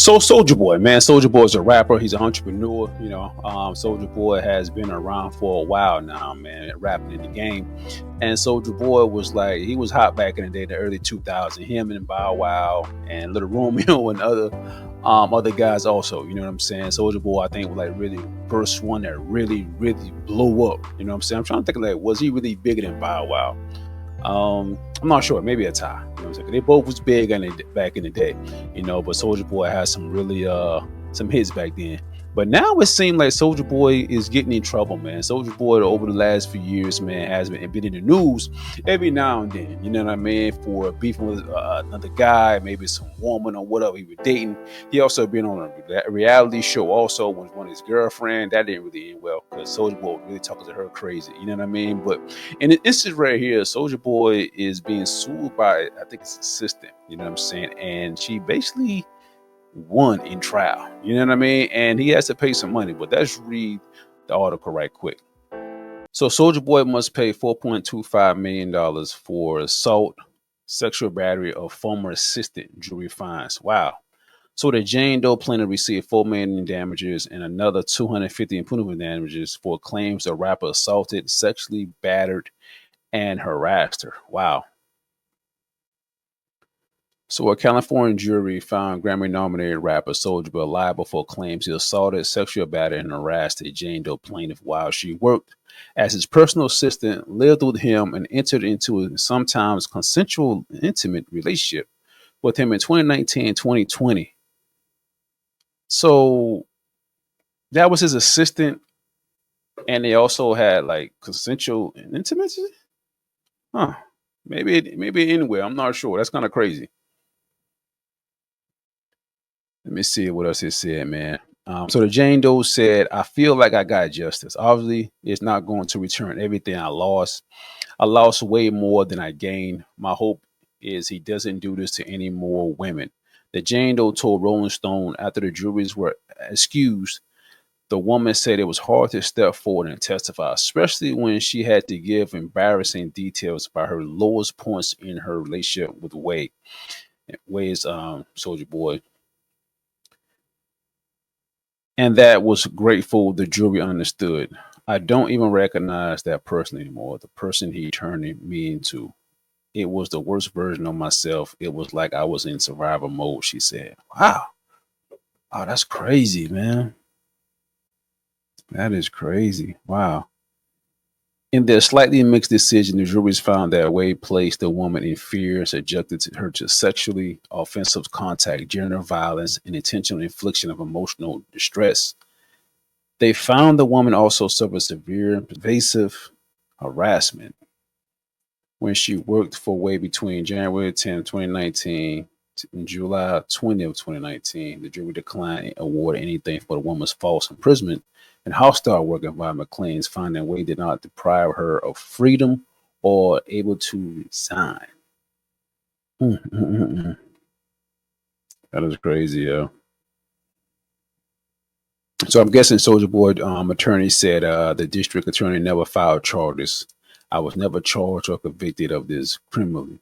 So Soulja Boy, man, Soulja Boy is a rapper. He's an entrepreneur. Soulja Boy has been around for a while now, man, rapping in the game. And Soulja Boy was like, he was hot back in the day, the early 2000s. Him and Bow Wow and Little Romeo and other guys also. You know what I'm saying? Soulja Boy, I think, was like really first one that really blew up. You know what I'm saying? I'm trying to think of like, was he really bigger than Bow Wow? I'm not sure. Maybe a tie. You know what I'm saying? They both was big back in the day, but Soulja Boy had some really some hits back then. But now it seems like Soulja Boy is getting in trouble, man. Soulja Boy over the last few years, man, has been in the news every now and then. You know what I mean? For beefing with another guy, maybe some woman or whatever he was dating. He also been on a reality show also with one of his girlfriend. That didn't really end well because Soulja Boy really talking to her crazy. You know what I mean? But in the instance right here, Soulja Boy is being sued by, I think, his assistant. You know what I'm saying? And she basically won in trial. You know what I mean? And he has to pay some money. But let's read the article right quick. So Soulja Boy must pay $4.25 million for assault, sexual battery of former assistant, jury finds. Wow. So the Jane Doe plaintiff received $4 million in damages and another $250 in punitive damages for claims the rapper assaulted, sexually battered, and harassed her. Wow. So a California jury found Grammy-nominated rapper Soulja Boy liable for claims he assaulted, sexually battered, and harassed the Jane Doe plaintiff while she worked as his personal assistant, lived with him, and entered into a sometimes consensual, intimate relationship with him in 2019 and 2020. So that was his assistant, and they also had like consensual intimacy. Huh? Maybe anywhere. I'm not sure. That's kind of crazy. Let me see what else it said, man. So the Jane Doe said, I feel like I got justice. Obviously, it's not going to return everything I lost. I lost way more than I gained. My hope is he doesn't do this to any more women. The Jane Doe told Rolling Stone after the juries were excused. The woman said it was hard to step forward and testify, especially when she had to give embarrassing details about her lowest points in her relationship with Wade. Wade's Soulja Boy. And that was grateful the jury understood. I don't even recognize that person anymore, the person he turned me into. It was the worst version of myself. It was like I was in survival mode, she said. Wow. Oh, that's crazy, man. That is crazy. Wow. In their slightly mixed decision, the juries found that Wade placed the woman in fear and subjected her to sexually offensive contact, gender violence, and intentional infliction of emotional distress. They found the woman also suffered severe pervasive harassment when she worked for Wade between January 10, 2019 and July 20 of 2019. The jury declined award anything for the woman's false imprisonment and hostile work environment claims, finding Wade did not deprive her of freedom or able to resign. That is crazy, yo. So I'm guessing Soulja Boy attorney said the district attorney never filed charges. I was never charged or convicted of this criminally.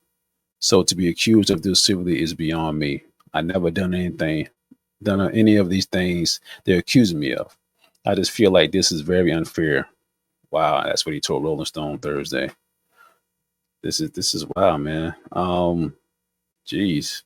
So to be accused of this civilly is beyond me. I never done any of these things they're accusing me of. I just feel like this is very unfair. Wow, that's what he told Rolling Stone Thursday. This is wow, man. Jeez.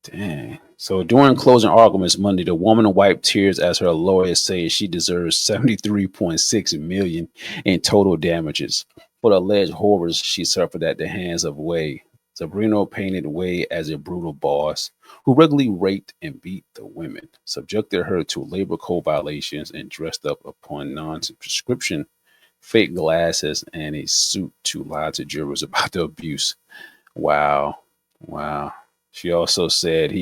Dang. So during closing arguments Monday, the woman wiped tears as her lawyer said she deserves 73.6 million in total damages for the alleged horrors she suffered at the hands of Wade. Sabrino painted Wade as a brutal boss who regularly raped and beat the women, subjected her to labor code violations, and dressed up upon non-prescription fake glasses and a suit to lie to jurors about the abuse. Wow. Wow. She also said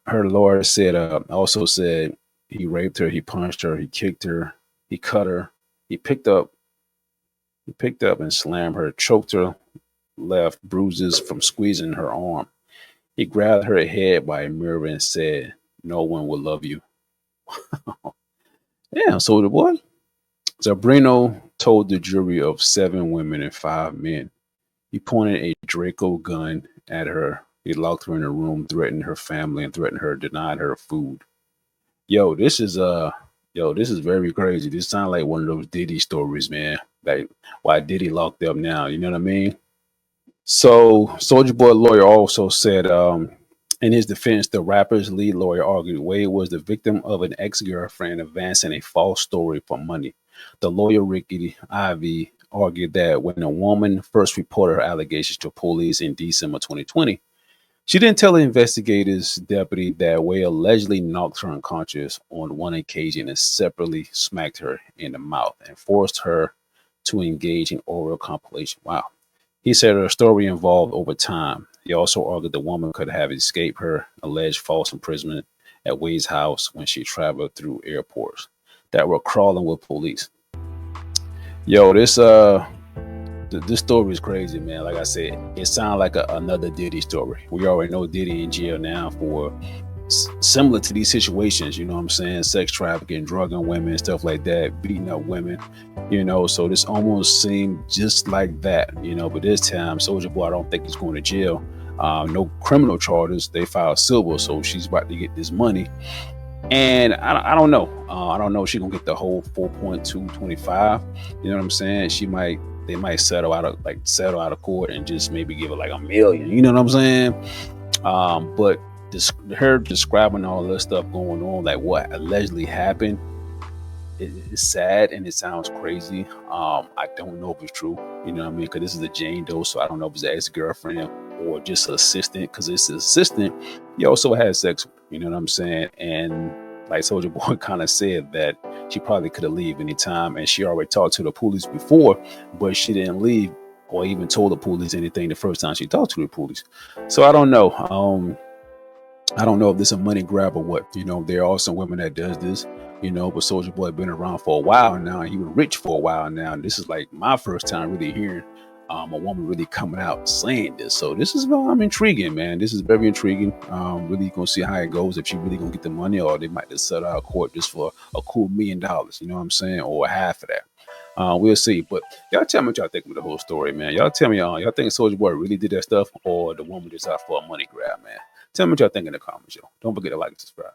her lawyer said also said he raped her, he punched her, he kicked her, he cut her, he picked up and slammed her, choked her, left bruises from squeezing her arm. He grabbed her head by a mirror and said, "No one will love you." Yeah, so the what? Zabrino told the jury of 7 women and 5 men. He pointed a Draco gun at her. He locked her in a room, threatened her family, and threatened her, denied her food. Yo, this is this is very crazy. This sounds like one of those Diddy stories, man. Like why Diddy locked up now? You know what I mean? So Soldier Boy lawyer also said, in his defense, the rapper's lead lawyer argued Wade was the victim of an ex-girlfriend advancing a false story for money. The lawyer Ricky Ivy argued that when a woman first reported her allegations to police in December 2020, she didn't tell the investigators deputy that Wade allegedly knocked her unconscious on one occasion and separately smacked her in the mouth and forced her to engage in oral copulation. Wow. He said her story evolved over time. He also argued the woman could have escaped her alleged false imprisonment at Wade's house when she traveled through airports that were crawling with police. Yo, this story is crazy, man. Like I said, it sounds like another Diddy story. We already know Diddy in jail now for similar to these situations, you know what I'm saying? Sex trafficking, drugging women, stuff like that, beating up women, So this almost seemed just like that, But this time, Soulja Boy, I don't think he's going to jail. No criminal charges. They filed civil, so she's about to get this money. And I don't know. I don't know if she's gonna get the whole 4.225. You know what I'm saying? They might settle out of court and just maybe give it like $1 million. You know what I'm saying? But her describing all this stuff going on, like what allegedly happened, it's sad and it sounds crazy. I don't know if it's true. You know what I mean? Because this is a Jane Doe, so I don't know if it's an ex-girlfriend or just an assistant. Because it's an assistant, he also had sex with her, you know what I'm saying? And like Soulja Boy kind of said that she probably could have leave anytime, and she already talked to the police before, but she didn't leave or even told the police anything the first time she talked to the police. So I don't know. I don't know if this is a money grab or what. There are some women that does this, but Soulja Boy been around for a while now, and he was rich for a while now. And this is like my first time really hearing a woman really coming out saying this. So this is intriguing, man. This is very intriguing. Really gonna see how it goes, if she really gonna get the money, or they might just settle out of court just for a cool $1 million, you know what I'm saying, or half of that. We'll see. But y'all tell me what y'all think of the whole story, man. Y'all tell me, y'all think Soulja Boy really did that stuff, or the woman just out for a money grab, man? Tell me what y'all think in the comments, yo. Don't forget to like and subscribe.